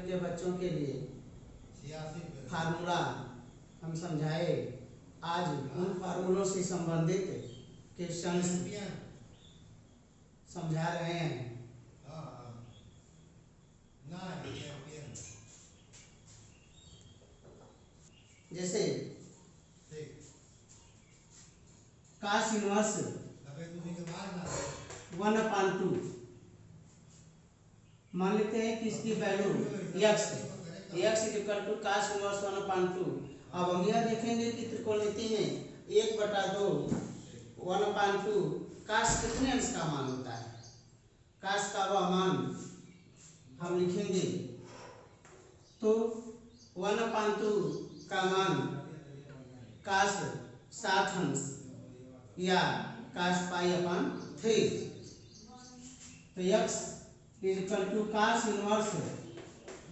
12 के बच्चों के लिए फार्मूला हम समझाए। आज उन फार्मूलों से संबंधित क्वेश्चन समझा रहे हैं। जैसे काश इनवर्स 1/2 मान लेते हैं कि इसकी value x equal to cos inverse 1/2। अब हम यह देखेंगे कि त्रिकोणमिति में 1/2 1/2 काश कितने अंश का मान होता है। काश का वह मान हम लिखेंगे तो 1/2 का मान काश 60 अंश या काश π/3। तो x is equal to cos inverse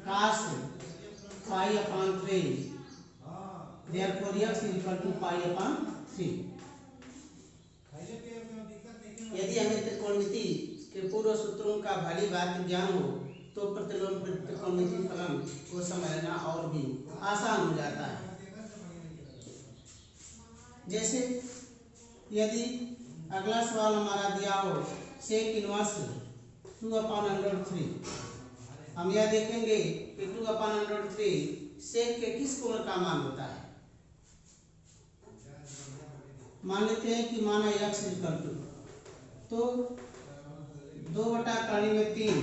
cos π/3। Therefore x is equal to π/3। यदि हमें त्रिकोणमिति के पूर्व सूत्रों का भली भांति ज्ञान हो तो प्रतिलोम त्रिकोणमिति फलन को समझना और भी आसान हो जाता है। जैसे यदि अगला सवाल हमारा दिया हो सेक इनवर्स 2/√3, हम यह देखेंगे कि 2/√3 सेक के किस कोण का मान होता है। मान लेते हैं कि माना x इक्वल टू तो 2/3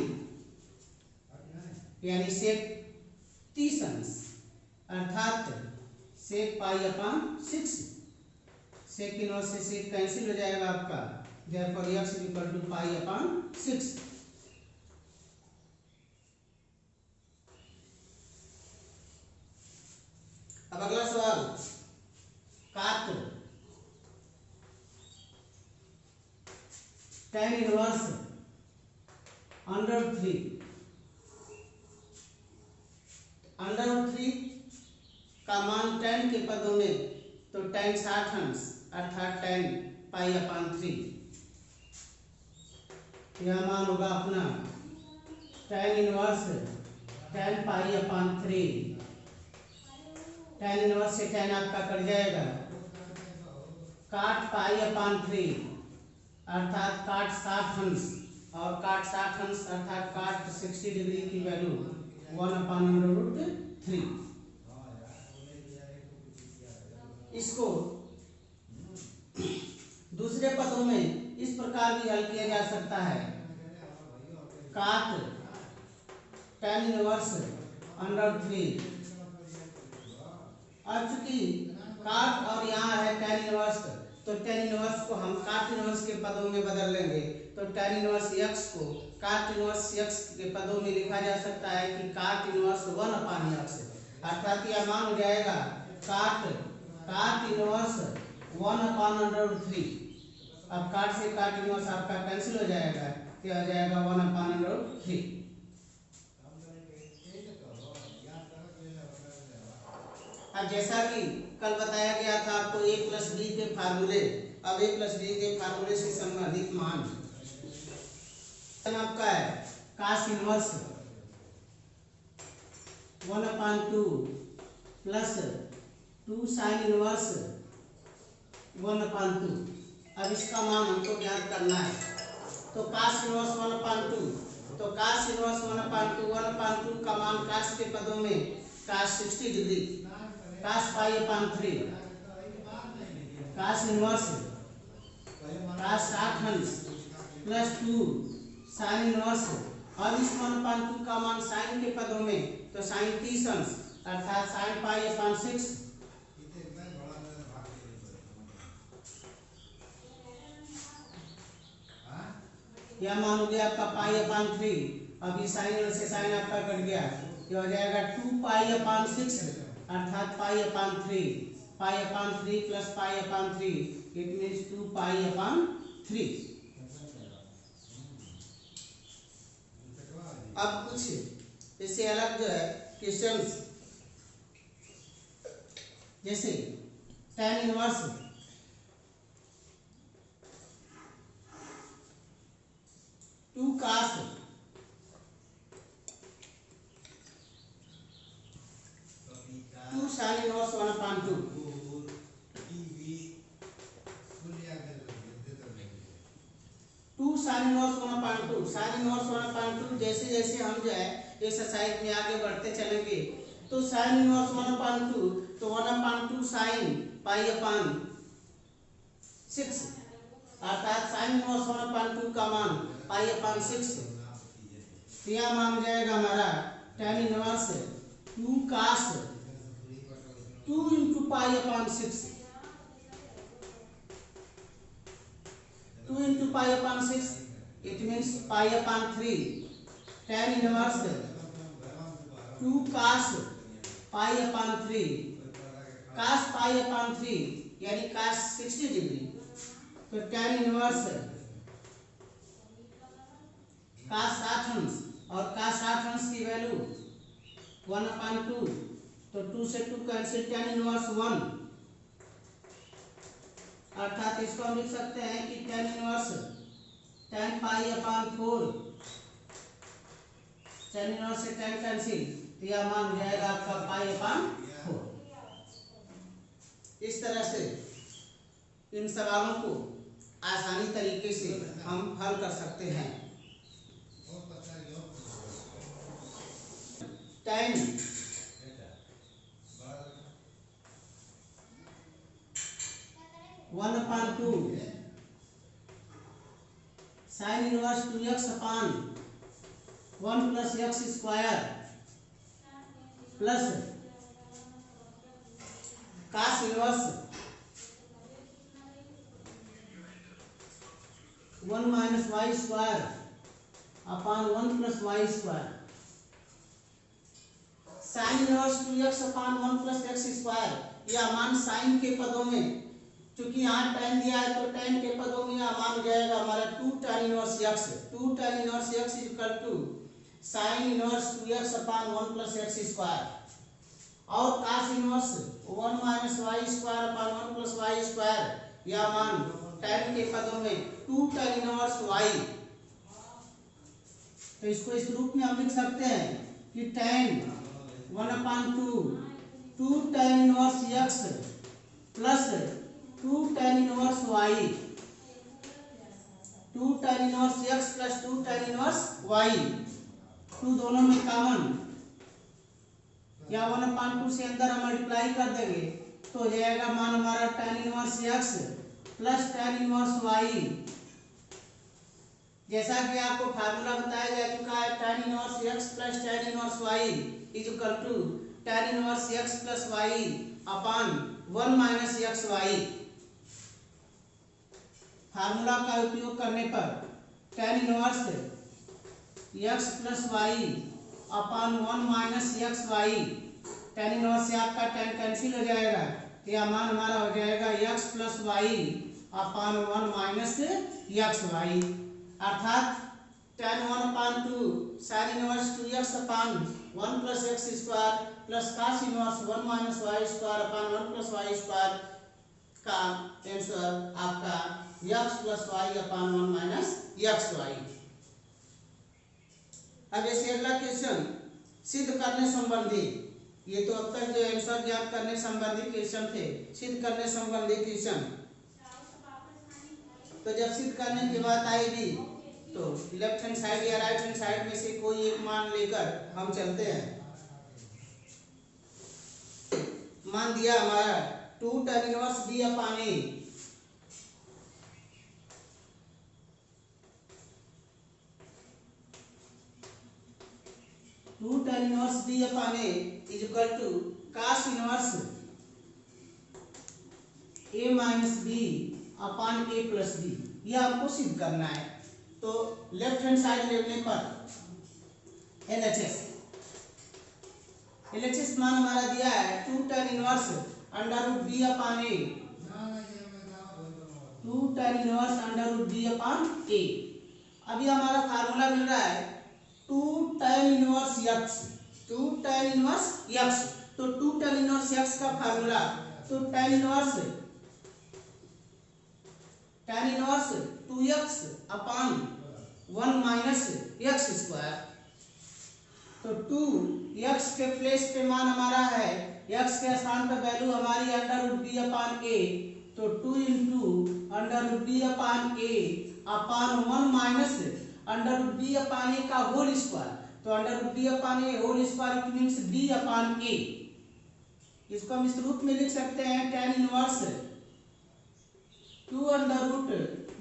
यानी सेक 30 अंश अर्थात सेक π/6। सेक इनवर्स से सेक कैंसिल हो जाएगा आपका। Therefore x is equal to π/6। अब अगला सवाल काट tan इनवर्स √3 का मान tan के पदों में तो tan 60 अंश अर्थात tan π/3। यह मान होगा अपना tan inverse tan π/3। tan inverse से tan आपका कट जाएगा। काट π/3 अर्थात काट 60 अंश और काट 60 अंश अर्थात काट 60 डिग्री की वैल्यू 1/√3। इसको दूसरे पदों में इस प्रकार भी हल किया जा सकता है। काट tan इनवर्स √3। अब चूंकि काट और यहाँ है tan इनवर्स तो tan इनवर्स को हम काट इनवर्स के पदों में बदल लेंगे। तो tan इनवर्स x को काट इनवर्स x के पदों में लिखा जा सकता है कि काट इनवर्स 1/x अर्थात यह मान हो जाएगा काट इनवर्स 1/√3। अब काट से काट इनवर्स आपका कैंसिल हो जाएगा, क्या हो जाएगा 1/√3। अब जैसा कि कल बताया गया था आपको a+b के फार्मूले, अब a+b के फार्मूले से संबंधित मान आपका है काश इनवर्स 1/2 प्लस 2 साइन इनवर्स 1/2। अब इसका मान हमको ज्ञात करना है। तो काश इनवर्स 1/2 तो काश इनवर्स 1/2 का मान काश के पदों में काश 60 डिग्री काश π/3 काश इनवर्स काश 60 अंश प्लस 2 साइन इनवर्स। अब इस 1/2 का मान साइन के पदों में तो साइन 30 अंश अर्थात साइन π/6। यह मान हो गया आपका π/3। अब ये साइन से साइन आपका कट गया, ये हो जाएगा 2π/6 अर्थात π/3 प्लस π/3 इट मीन्स 2π/3। अब कुछ इससे अलग जो है क्वेश्चंस, जैसे tan इनवर्स 2 काश अपान 2। 2 sine inverse 1 upon 2, sine inverse 1 upon 2। जैसे जैसे हम जो है एक्सरसाइज में आगे बढ़ते चलेंगे तो साइन इनवर्स 1 अपान 2, तो 1 अपान 2 साइन पाई अपान 6, अर्थात साइन इनवर्स 1 अपान 2 का मान पाई अपान 6। तो यह मान जाएगा हमारा tan inverse 2 cos 2 into pi upon 6, 2 into pi upon 6, it means pi upon 3। tan inverse 2 cos pi upon 3, cos पाई अपान 3 यानी cos 60 डिग्री। तो tan इनवर्स cos 60 अंश, और cos 60 अंश की वैल्यू 1 अपान 2, तो 2 से 2 कैंसिल, tan इनवर्स 1, अर्थात इसको हम लिख सकते हैं कि tan इनवर्स tan पाई अपान 4, tan इनवर्स से tan कैंसिल, तो यह मान हो जाएगा आपका पाई अपान 4। इस तरह से इन सवालों को आसानी तरीके से हम हल कर सकते हैं। tan 1 upon 2 sine inverse 2x upon 1 plus x square plus cos inverse 1 minus y square upon 1 plus y square. Sine inverse 2x upon 1 plus x square, यह मान साइन के पदों में, क्योंकि यहाँ tan दिया है तो tan के पदों में यह मान जाएगा हमारा 2 tan inverse x, 2 tan inverse x equal to sine inverse 2x upon 1 plus x square, और cos inverse 1 minus y square upon 1 plus y square, यह मान tan के पदों में 2 tan इनवर्स y। तो इसको इस रूप में हम लिख सकते हैं कि tan 1 upon 2 tan inverse x plus 2 tan inverse y, 2 tan inverse x plus 2 tan inverse y, 2 दोनों में कॉमन, या 1 अपान 2 से अंदर हम मल्टीप्लाई कर देंगे तो हो जाएगा मान हमारा tan inverse x plus tan inverse y। जैसा कि आपको फार्मूला बताया जा चुका है, tan inverse x plus tan inverse y is equal to tan inverse x plus y upon 1 minus x y. Formula का उपयोग करने पर tan inverse x plus y upon 1 minus x y, tan inverse से आपका tan cancel हो जाएगा, तो यह मान हमारा हो जाएगा x plus y upon 1 minus x y, अर्थात tan 1 upon 2 sine inverse 2x upon 1 plus x square plus cos inverse 1 minus y square upon 1 plus y square का आंसर आपका x plus y upon 1 minus x y. अब ऐसे अगला question सिद्ध करने संबंधी, ये तो अब तक जो आंसर ज्ञात करने संबंधी क्वेश्चन थे, सिद्ध करने संबंधी क्वेश्चन। तो जब सिद्ध करने की बात आएगी तो लेफ्ट हैंड साइड या राइट हैंड साइड में से कोई एक मान लेकर हम चलते हैं। मान दिया हमारा 2 tan inverse b upon a, tan inverse b upon a is equal to cos inverse a minus b upon a plus b, यह हमको सिद्ध करना है। तो लेफ्ट हैंड साइड लेने पर LHS मान हमारा दिया है 2 tan inverse under root b upon a, 2 tan inverse under root b upon a। अभी हमारा फार्मूला मिल रहा है 2 tan inverse x, 2 tan inverse x, तो 2 tan इनवर्स x का फार्मूला, तो tan inverse 2x upon 1 minus x square, तो 2x के प्लेस पे मान हमारा है x के स्थान पर वैल्यू हमारी under root b upon a, तो 2 into under root b upon a upon 1 minus under root b upon a का होल स्क्वायर, तो under root b upon a whole square it means b upon a. इसको हम इस रूप में लिख सकते हैं tan inverse 2 under root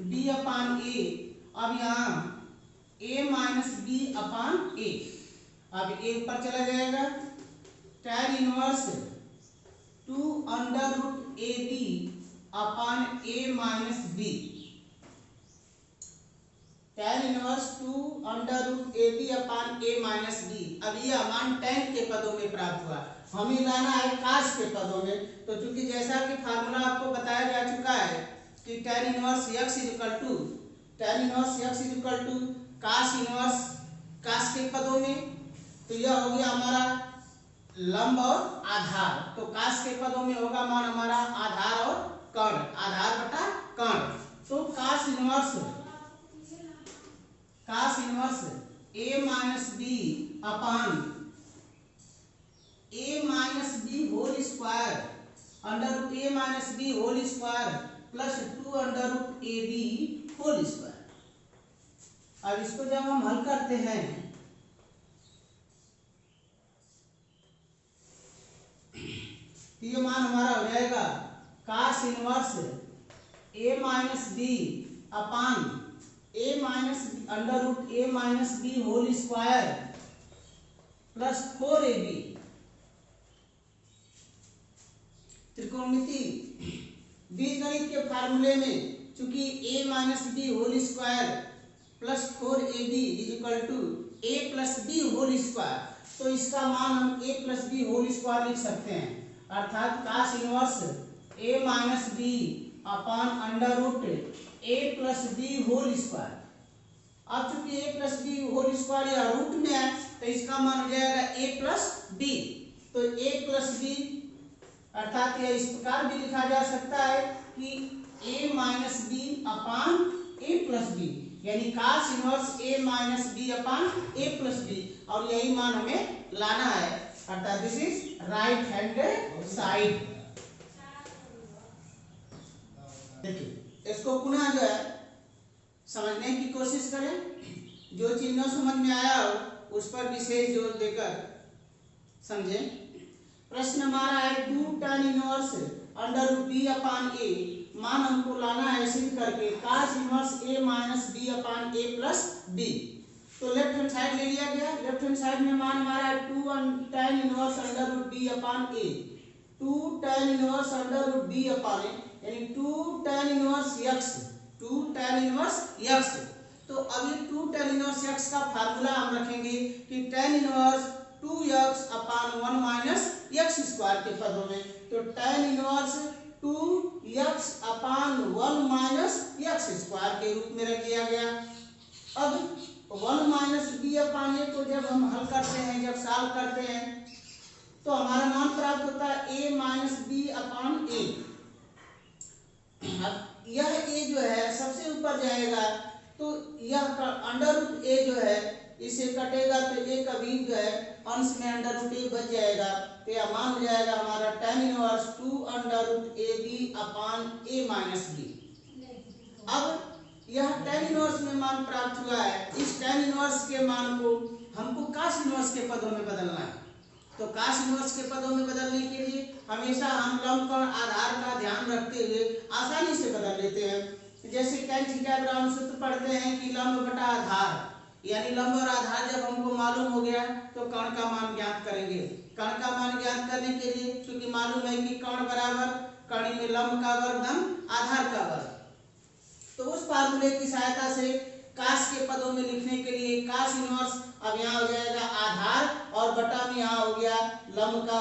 b upon a. अब यहाँ a minus b upon a, अब a ऊपर चला जाएगा, tan inverse 2 under root a b upon a minus b, tan inverse 2 under root a b upon a minus b. अब ये मान tan के पदों में प्राप्त हुआ, हमें लाना है cos के पदों में। तो चूंकि जैसा कि फार्मूला आपको बताया जा चुका है कि tan inverse x is equal to cos inverse cos के पदों में, तो यह हो गया हमारा लंब और आधार। तो cos के पदों में होगा मान हमारा आधार और कर्ण, आधार बटा कर्ण। तो cos inverse a minus b upon a minus b whole square under root a minus b whole square plus 2 under root a b whole square. अब इसको जब हम हल करते हैं तो ये मान हमारा हो जाएगा cos inverse a minus b upon a minus under root a minus b whole square plus 4ab। त्रिकोणमिति बीजगणित के फार्मूले में चूंकि a minus b whole square plus 4ab is equal to a plus b whole square, तो इसका मान हम a plus b whole square लिख सकते हैं, अर्थात cos inverse a minus b upon under root a plus b whole square. अब चूंकि a plus b whole square या रूट में है तो इसका मान हो जाएगा a प्लस बी। तो a प्लस बी अर्थात यह इस प्रकार भी लिखा जा सकता है कि a minus b upon a plus b, यानी cos inverse a minus b upon a plus b, और यही मान हमें लाना है, अर्थात this is right hand side. देखिए इसको पुनः जो है समझने की कोशिश करें, जो चीज न समझ में आया हो उस पर विशेष जोर देकर समझें। प्रश्न हमारा है 2 tan inverse under root b upon a, मान हमको लाना है सिद्ध करके cos inverse a minus b upon a plus b. तो लेफ्ट हैंड साइड ले लिया गया, लेफ्ट हैंड साइड में मान हमारा है 2 tan inverse under root b upon a, 2 tan inverse under root b upon a, यानी 2 tan inverse x, 2 tan inverse x। तो अभी 2 tan इनवर्स x का फार्मूला हम रखेंगे कि tan inverse 2x upon 1 minus x square के पदों में, तो tan inverse 2x upon 1 minus x square के रूप में रख दिया गया। अब 1 माइनस बी अपान ए को जब हम हल करते हैं, जब सॉल्व करते हैं तो हमारा मान प्राप्त होता है a minus b upon a. अब यह a जो है सबसे ऊपर जाएगा, तो यह अंडर रूट a जो है इसे कटेगा तो a कभी जो है अंश में अंडर रूट a बच जाएगा, तो यह मान हो जाएगा हमारा tan inverse 2 under root a b upon a minus b. अब यह tan इनवर्स में मान प्राप्त हुआ है, इस tan इनवर्स के मान को हमको cos इनवर्स के पदों में बदलना है। तो cos इनवर्स के पदों में बदलने के लिए हमेशा हम लंब और आधार का ध्यान रखते हुए आसानी से बदल लेते हैं। जैसे tan थीटा बराबर सूत्र पढ़ते हैं कि लंब बटा आधार, यानी लंब और आधार जब हमको मालूम हो गया तो कर्ण का मान ज्ञात करेंगे। कर्ण का मान ज्ञात करने के लिए क्योंकि मालूम है कि कर्ण बराबर कर्ण में लंब का वर्ग धन आधार का वर्ग, तो उस फार्मूले की सहायता से cos के पदों में लिखने के लिए cos इनवर्स अब यहाँ हो जाएगा आधार और बटा में यहाँ हो गया लंब का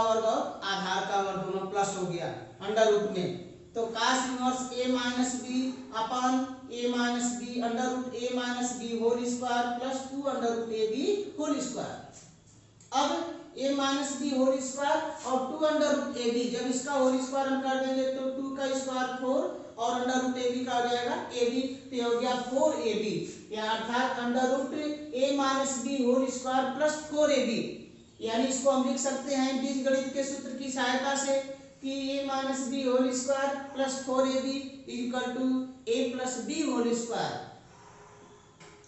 वर्ग और आधार का वर्ग दोनों प्लस हो गया अंडर रूट में। तो cos inverse a minus b upon a minus b under root a minus b whole square plus 2 under root a b whole square. अब a minus b whole square और 2 under root a B, जब इसका whole square हम कर देंगे तो 2 का square 4 और अंडर रूट ए बी का हो जाएगा ए बी, तो हो गया 4ab, या अर्थात under root a minus b whole square plus 4ab। यानी इसको हम लिख सकते हैं बीजगणित के सूत्र की सहायता से कि a minus b whole square plus 4ab equal to a plus b whole square,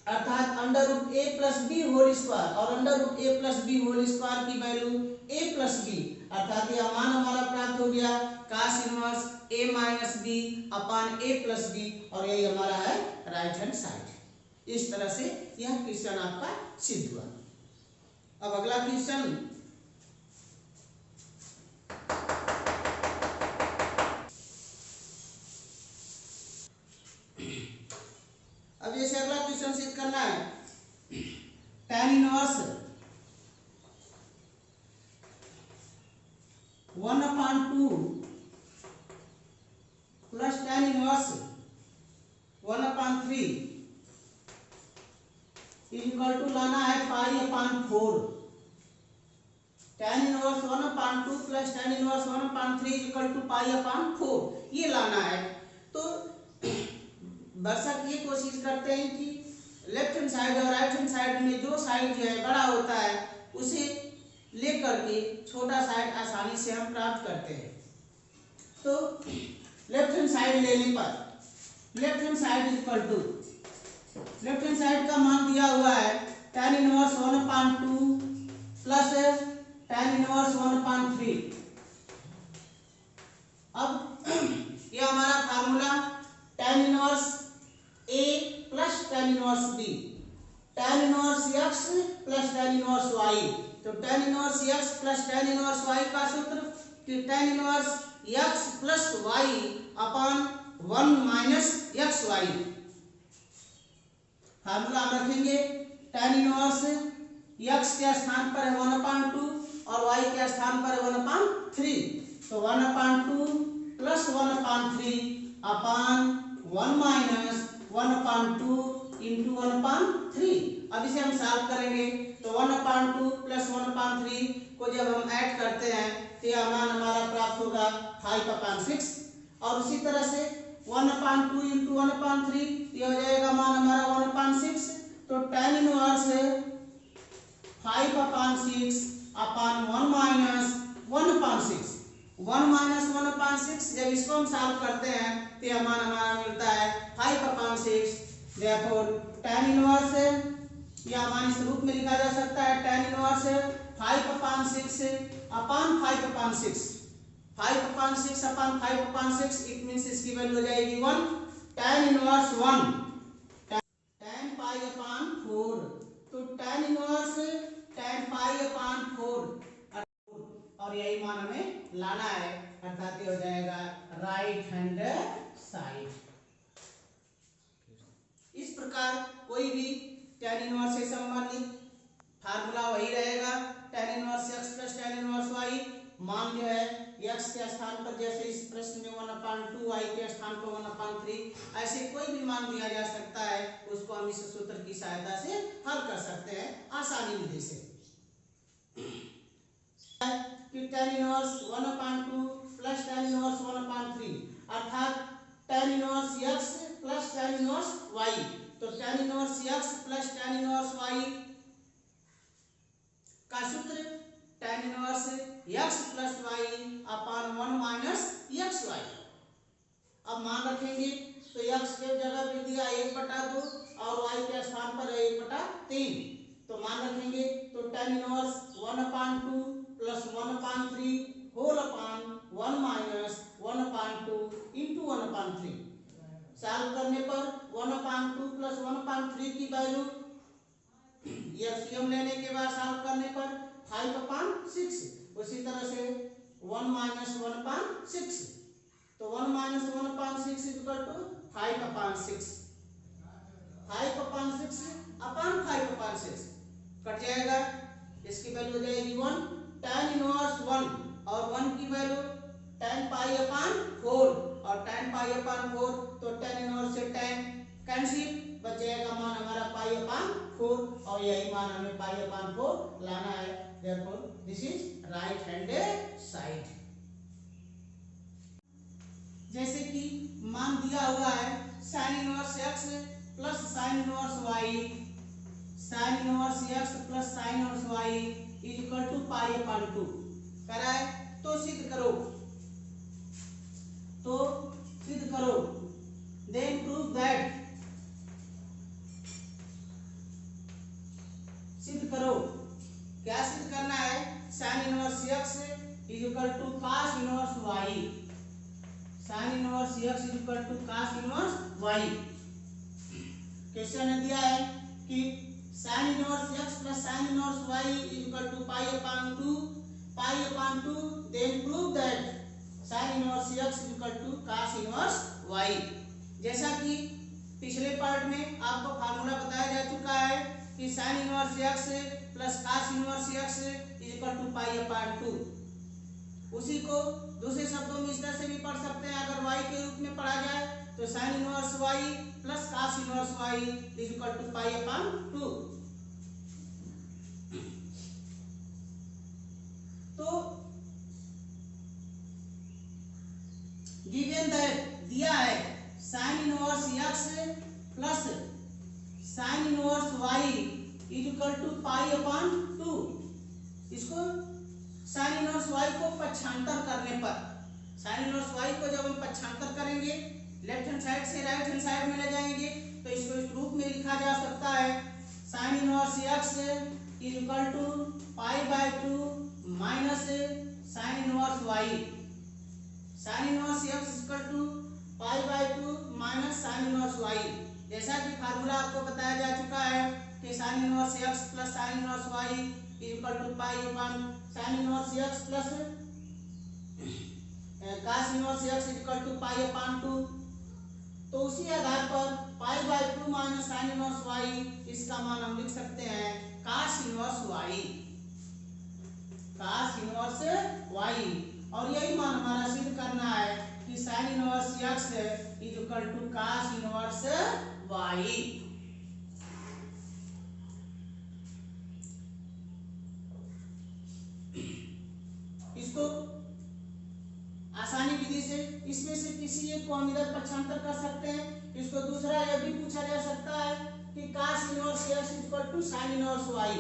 अर्थात under root a plus b whole square और under root a plus b whole square की वैल्यू a प्लस बी, अर्थात यह मान हमारा प्राप्त हो गया cos inverse a minus b upon a plus b, और यही हमारा है राइट हैंड साइड। इस तरह से यह क्वेश्चन आपका सिद्ध हुआ। अब अगला क्वेश्चन, अब जैसे अगला क्वेश्चन सिद्ध करना है tan inverse 1/2 plus tan inverse 1/3 equal to लाना है π/4। tan inverse 1/2 plus tan inverse 1/3 equal to π/4 ये लाना है। तो दर्शक ये कोशिश करते हैं कि लेफ्ट हैंड साइड और राइट हैंड साइड में जो साइड जो है बड़ा होता है उसे लेकर के छोटा साइड आसानी से हम प्राप्त करते हैं। तो लेफ्ट हैंड साइड लेने पर left hand side equal to, left hand side का मान दिया हुआ है tan inverse 1/2 plus tan inverse 1/3। अब ये हमारा formula tan inverse a plus tan inverse b, tan inverse x plus tan inverse y। तो tan inverse x plus tan inverse y का सूत्र कि tan inverse x plus y upon 1 minus xy। Formula हम रखेंगे tan inverse x के स्थान पर है 1/2 और y के स्थान पर है 1/3। तो 1/2 प्लस 1/3 अपान 1 माइनस 1/2 इंटू 1/3। अब इसे हम सॉल्व करेंगे तो 1/2 प्लस 1/3 को जब हम ऐड करते हैं तो यह मान हमारा प्राप्त होगा 5/6। और उसी तरह से 1/2 इंटू 1/3 ये हो जाएगा मान हमारा 1/6। तो tan इनवर्स 5/6 अपान 1 माइनस 1/6, 1 माइनस 1/6 जब इसको हम सॉल्व करते हैं तो यह मान हमारा मिलता है 5/6। देयरफॉर tan इनवर्स या मान इस रूप में लिखा जा सकता है tan inverse 5/6 upon 5/6, 5/6 upon 5/6 it means इसकी वैल्यू हो जाएगी 1। tan इनवर्स 1 tan π/4, तो tan इनवर्स tan π/4 और यही मान हमें लाना है, अर्थात ये हो जाएगा राइट हैंड साइड। इस प्रकार कोई भी tan इनवर्स से संबंधित फार्मूला वही रहेगा tan inverse x plus tan inverse y। मान जो है x के स्थान पर जैसे इस प्रश्न में 1/2, y के स्थान पर 1/3, ऐसे कोई भी मान दिया जा सकता है उसको हम इस सूत्र की सहायता से हल कर सकते हैं आसानी विधि से। कि tan inverse 1/2 plus tan inverse 1/3 अर्थात tan inverse x plus tan inverse y। तो tan inverse x plus tan inverse y का सूत्र tan inverse x plus y upon 1 minus xy। अब मान रखेंगे तो x के जगह पे दिया 1/2 और y के स्थान पर 1/3। तो मान रखेंगे तो tan inverse 1/2 plus 1/3 whole upon 1 minus 1/2 into 1/3। Solve करने पर 1/2 प्लस 1/3 की वैल्यू एलसीएम लेने के बाद सॉल्व करने पर 5/6। उसी तरह से 1 माइनस 1/6, तो 1 minus 1/6 equal to 5/6, 5/6 upon 5/6 cut जाएगा, इसकी वैल्यू हो जाएगी 1। tan इनवर्स 1 और 1 की वैल्यू tan π/4 और tan π/4 तो tan इनवर्स से tan कैंसिल, बच जाएगा मान हमारा π/4 और यही मान हमें π/4 लाना है। Therefore this is right handed side. जैसे कि मान दिया हुआ है sin inverse x plus sin inverse y, sin inverse x plus sin inverse y is equal to pi upon 2 कह रहा है। तो सिद्ध करो, देन प्रूव दैट, सिद्ध करो। क्या सिद्ध करना है? Sine inverse x is equal to cos inverse y, sine inverse x is equal to cos inverse y। Question ने दिया है कि sine inverse x plus sine inverse y is equal to pi upon 2, then prove that sine inverse x is equal to cos inverse y। जैसा कि पिछले part में आपको formula बताया जा चुका है कि sine inverse x plus cos inverse x is equal to pi upon 2। उसी को दूसरे शब्दों में इस तरह से भी पढ़ सकते हैं, अगर y के रूप में पढ़ा जाए तो sine inverse y plus cos inverse y is equal to pi upon 2। तो गिवन दैट दिया है sine inverse x plus sine inverse y is equal to pi upon 2। इसको साइन इनवर्स y को पक्षांतर करने पर, साइन इनवर्स y को जब हम पक्षांतर करेंगे लेफ्ट हैंड साइड से राइट हैंड साइड में ले जाएंगे तो इसको इस रूप में लिखा जा सकता है sine inverse x is equal to pi by 2 minus sine inverse y, sine inverse x is equal to pi by 2 minus sine inverse y। जैसा कि फार्मूला आपको बताया जा चुका है कि sine inverse x plus sine inverse y is equal to pi upon sine inverse x plus cos inverse x is equal to pi upon 2। तो उसी आधार पर pi by 2 minus sine inverse y, इसका मान हम लिख सकते हैं cos inverse y, cos inverse y। और यही मान हमारा सिद्ध करना है कि sine inverse x is equal to cos inverse y। इसको आसानी विधि से इसमें से किसी एक को हम इधर पक्षांतर कर सकते हैं। इसको दूसरा यह भी पूछा जा सकता है कि cos inverse x is equal to sine inverse y,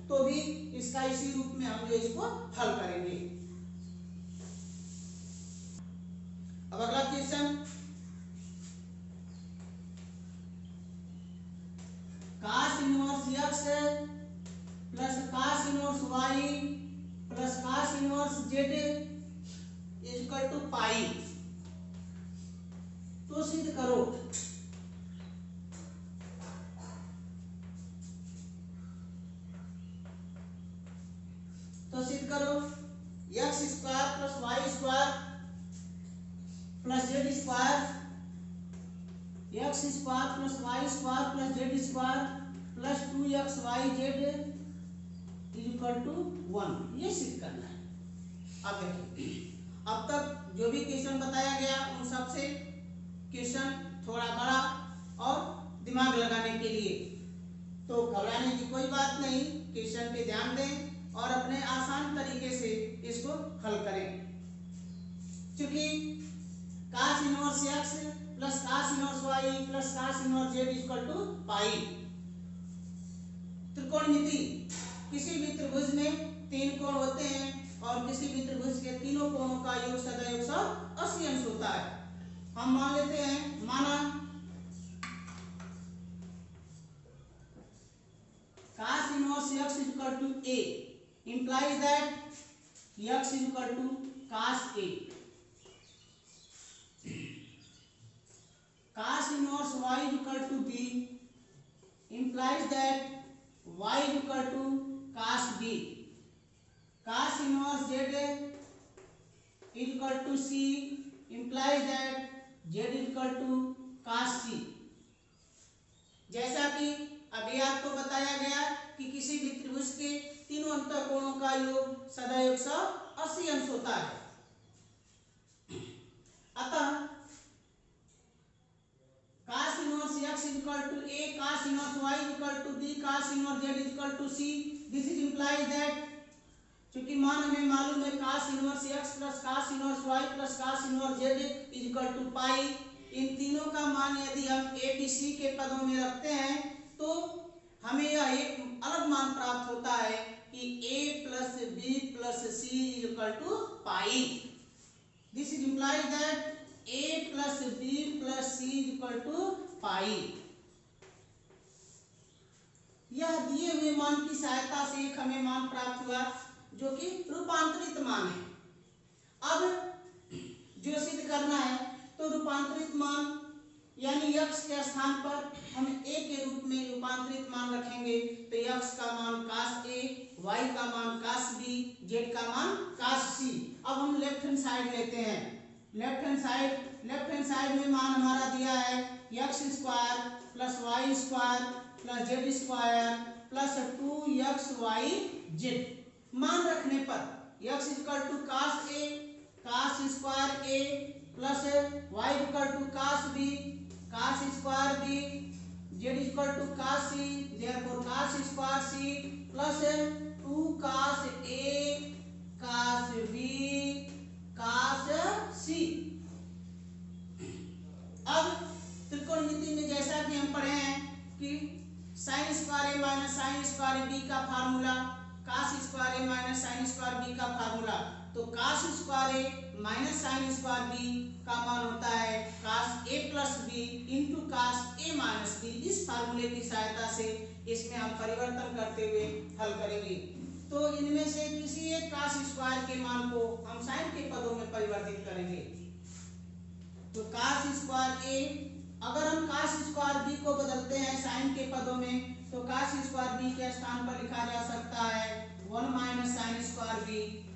तो भी इसका इसी रूप में हम जो इसको हल करेंगे। अब अगला question, cos inverse x plus cos inverse y plus cos inverse z is equal to pi. तो सिद्ध करो। तो सिद्ध करो x square plus y square plus z square, x square plus y square plus z square plus 2xyz is equal to 1। ये सिद्ध करना है। अब देखिए, अब तक जो भी क्वेश्चन बताया गया उन सबसे क्वेश्चन थोड़ा बड़ा और दिमाग लगाने के लिए, तो घबराने की कोई बात नहीं। क्वेश्चन पे ध्यान दें और अपने आसान तरीके से इसको हल करें। क्योंकि cos inverse x plus cos inverse y plus cos inverse z equal to pi. त्रिकोणमिति, किसी भी त्रिभुज में 3 कोण होते हैं और किसी भी त्रिभुज के तीनों कोणों का योग सदैव 180 अंश होता है। हम मान लेते हैं, माना cos inverse x is equal to a implies that x is equal to cos a, cos inverse y is equal to b implies that y is equal to cos b, cos inverse z is equal to c implies that z is equal to cos c। जैसा कि अभी आपको बताया गया कि किसी भी त्रिभुज के तीनों अंतःकोणों का योग सदैव 180 अंश होता है। अतः cos inverse x is equal to a, cos inverse y is equal to b, cos inverse z is equal to c। This is implies that, चूंकि मान हमें मालूम है cos inverse x plus cos inverse y plus cos inverse z is equal to पाई, इन तीनों का मान यदि हम a b c के पदों में रखते हैं तो हमें यह एक अलग मान प्राप्त होता है कि a plus plus c is equal to pi. This implies that a plus b plus c is equal to pi. यह दिए हुए मान की सहायता से एक हमें मान प्राप्त हुआ जो कि रूपांतरित मान है। अब जो सिद्ध करना है तो रूपांतरित मान यानी x के स्थान पर हम a के रूप में रूपांतरित मान रखेंगे तो x का मान cos a, y का मान cos b, z का मान cos c। अब हम लेफ्ट हैंड साइड लेते हैं। लेफ्ट हैंड साइड में मान हमारा दिया है x square plus y square plus z square plus 2xyz। मान रखने पर x equal to cos a, cos square a plus y equal to cos b, cos square b, z equal to cos c, therefore cos square c plus 2 cos a cos b cos c। अब त्रिकोणमिति में जैसा कि हम पढ़े हैं कि sin square a minus sin square b का formula, cos square a minus sin square b का फार्मूला, तो cos square a minus sin square b का मान होता है cos a plus b into cos a minus b। इस फार्मूले की सहायता से इसमें हम परिवर्तन करते हुए हल करेंगे। तो इनमें से किसी एक cos स्क्वायर के मान को हम sin के पदों में परिवर्तित करेंगे। तो cos स्क्वायर a, अगर हम cos स्क्वायर b को बदलते हैं sin के पदों में तो cos स्क्वायर b के स्थान पर लिखा जा सकता है 1 minus sin square b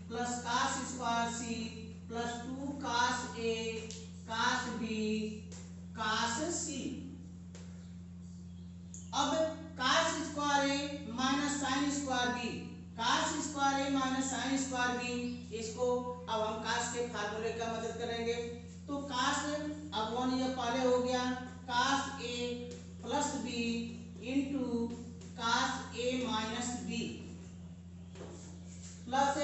plus cos square c plus 2 cos a cos b cos c। अब cos square a minus sin square b, cos square a minus sin square b, इसको अब हम cos के फार्मूले का मदद करेंगे। तो cos अब 1 ये पहले हो गया cos a plus b into cos a minus b plus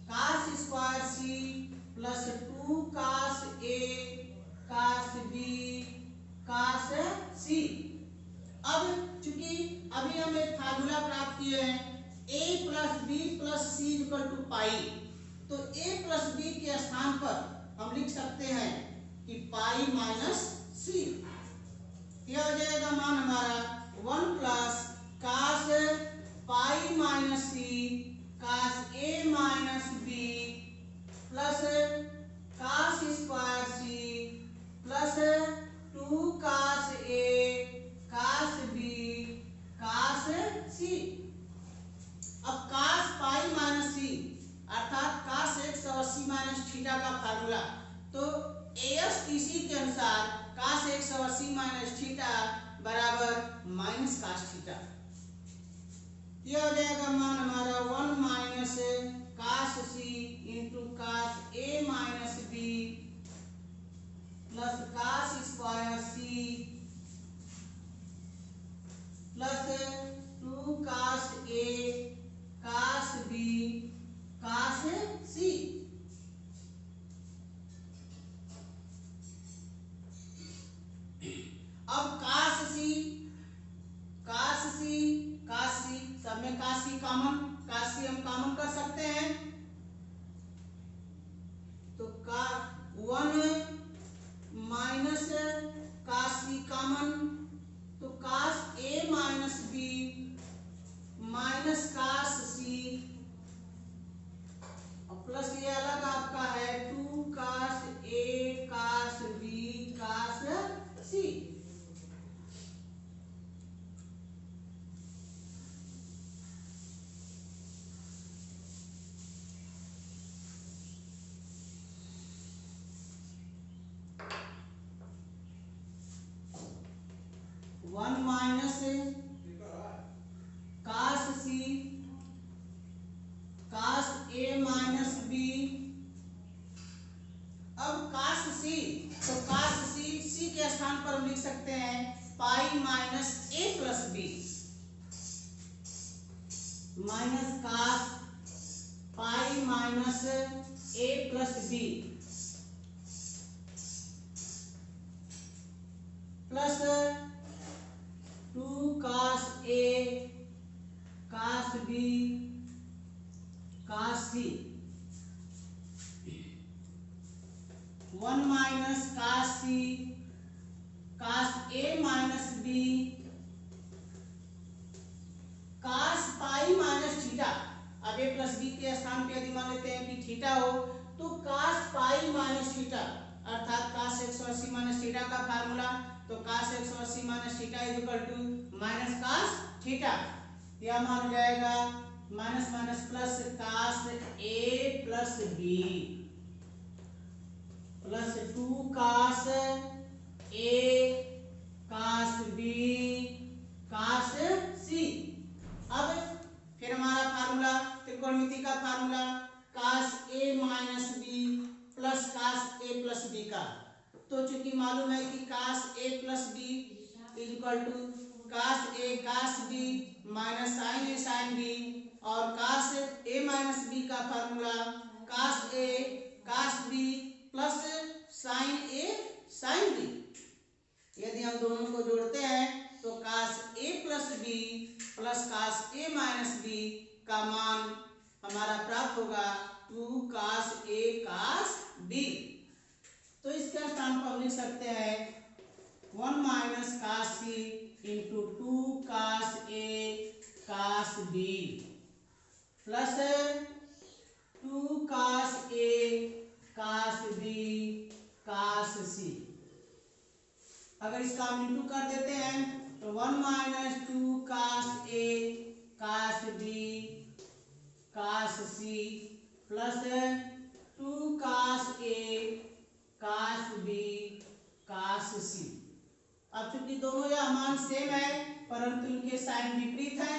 cos square c plus 2 cos a cos b cos c। अब चूंकि अभी हम एक फार्मूला प्राप्त किए हैं a plus b plus c equal to pi, तो a प्लस b के स्थान पर हम लिख सकते हैं कि पाई माइनस c। यह हो जाएगा मान हमारा 1 plus cos pi minus c cos a minus b plus cos square c plus 2 cos a cos b cos c। अब cos पाई माइनस c अर्थात cos 180 माइनस थीटा का फार्मूला, तो ASTC के अनुसार cos 180 माइनस थीटा बराबर minus cos theta. यह हो जाएगा मान हमारा 1 minus cos c into cos a minus b plus cos square c plus 2 cos a cos b cos c। अब cos c सब में cos c हम कॉमन कर सकते हैं, तो 1 माइनस cos c कॉमन, तो cos a minus b minus cos c और प्लस ये अलग आपका है 2 cos a cos b cos c। One minus cos c cos a minus b। अब cos c, तो cos c के स्थान पर हम लिख सकते हैं pi minus a plus b minus cos pi minus a plus b plus 2 cos a cos b cos c 1 minus cos c cos a minus b cos pi minus theta. अब a plus B के स्थान पे यदि मान लेते हैं कि theta हो तो cos पाई माइनस थीटा अर्थात cos 180 माइनस थीटा का फार्मूला, तो cos 180 minus theta is equal to minus cos theta. यह मान हो जाएगा minus minus plus cos a plus b plus 2 cos a cos b cos c। अब फिर हमारा फार्मूला त्रिकोणमिति का formula cos a minus b plus cos a plus b का, तो चूंकि मालूम है कि cos a plus b is equal to cos a cos b minus sin a sin b, और cos a माइनस b का formula cos a cos b plus sin a sin b। यदि हम दोनों को जोड़ते हैं तो cos a plus b plus cos a minus b का मान हमारा प्राप्त होगा 2 cos a cos b। तो इसके स्थान पर हम लिख सकते हैं 1 minus cos c into 2 cos a cos b plus 2 cos a cos b cos c। अगर इसका हम इंटू कर देते हैं तो 1 minus 2 cos a cos b cos c plus 2 cos a cos b cos c। अब चूंकि दोनों यह मान सेम है परंतु इनके साइन विपरीत है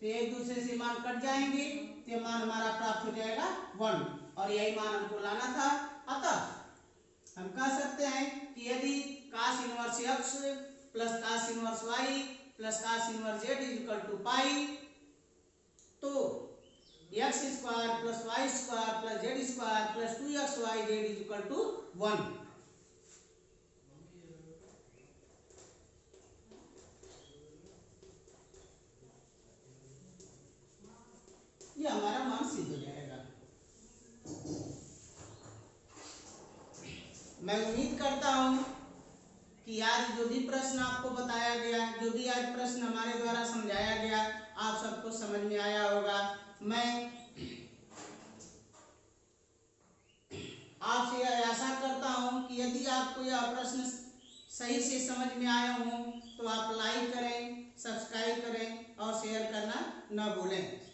तो एक दूसरे से मान कट जाएंगे, तो मान हमारा प्राप्त हो जाएगा 1 और यही मान हमको लाना था। अतः हम कह सकते हैं कि यदि cos inverse x plus cos inverse y plus cos inverse z is equal to pi, तो x square plus y square plus z square plus 2xyz is equal to 1। ये हमारा मान सिद्ध हो जाएगा। मैं उम्मीद करता हूं कि आज जो भी प्रश्न आपको बताया गया, जो भी आज प्रश्न हमारे द्वारा समझाया गया, आप सबको समझ में आया होगा। मैं आपसे यह आशा करता हूं कि यदि आपको यह प्रश्न सही से समझ में आया हो तो आप लाइक करें, सब्सक्राइब करें और शेयर करना न भूलें।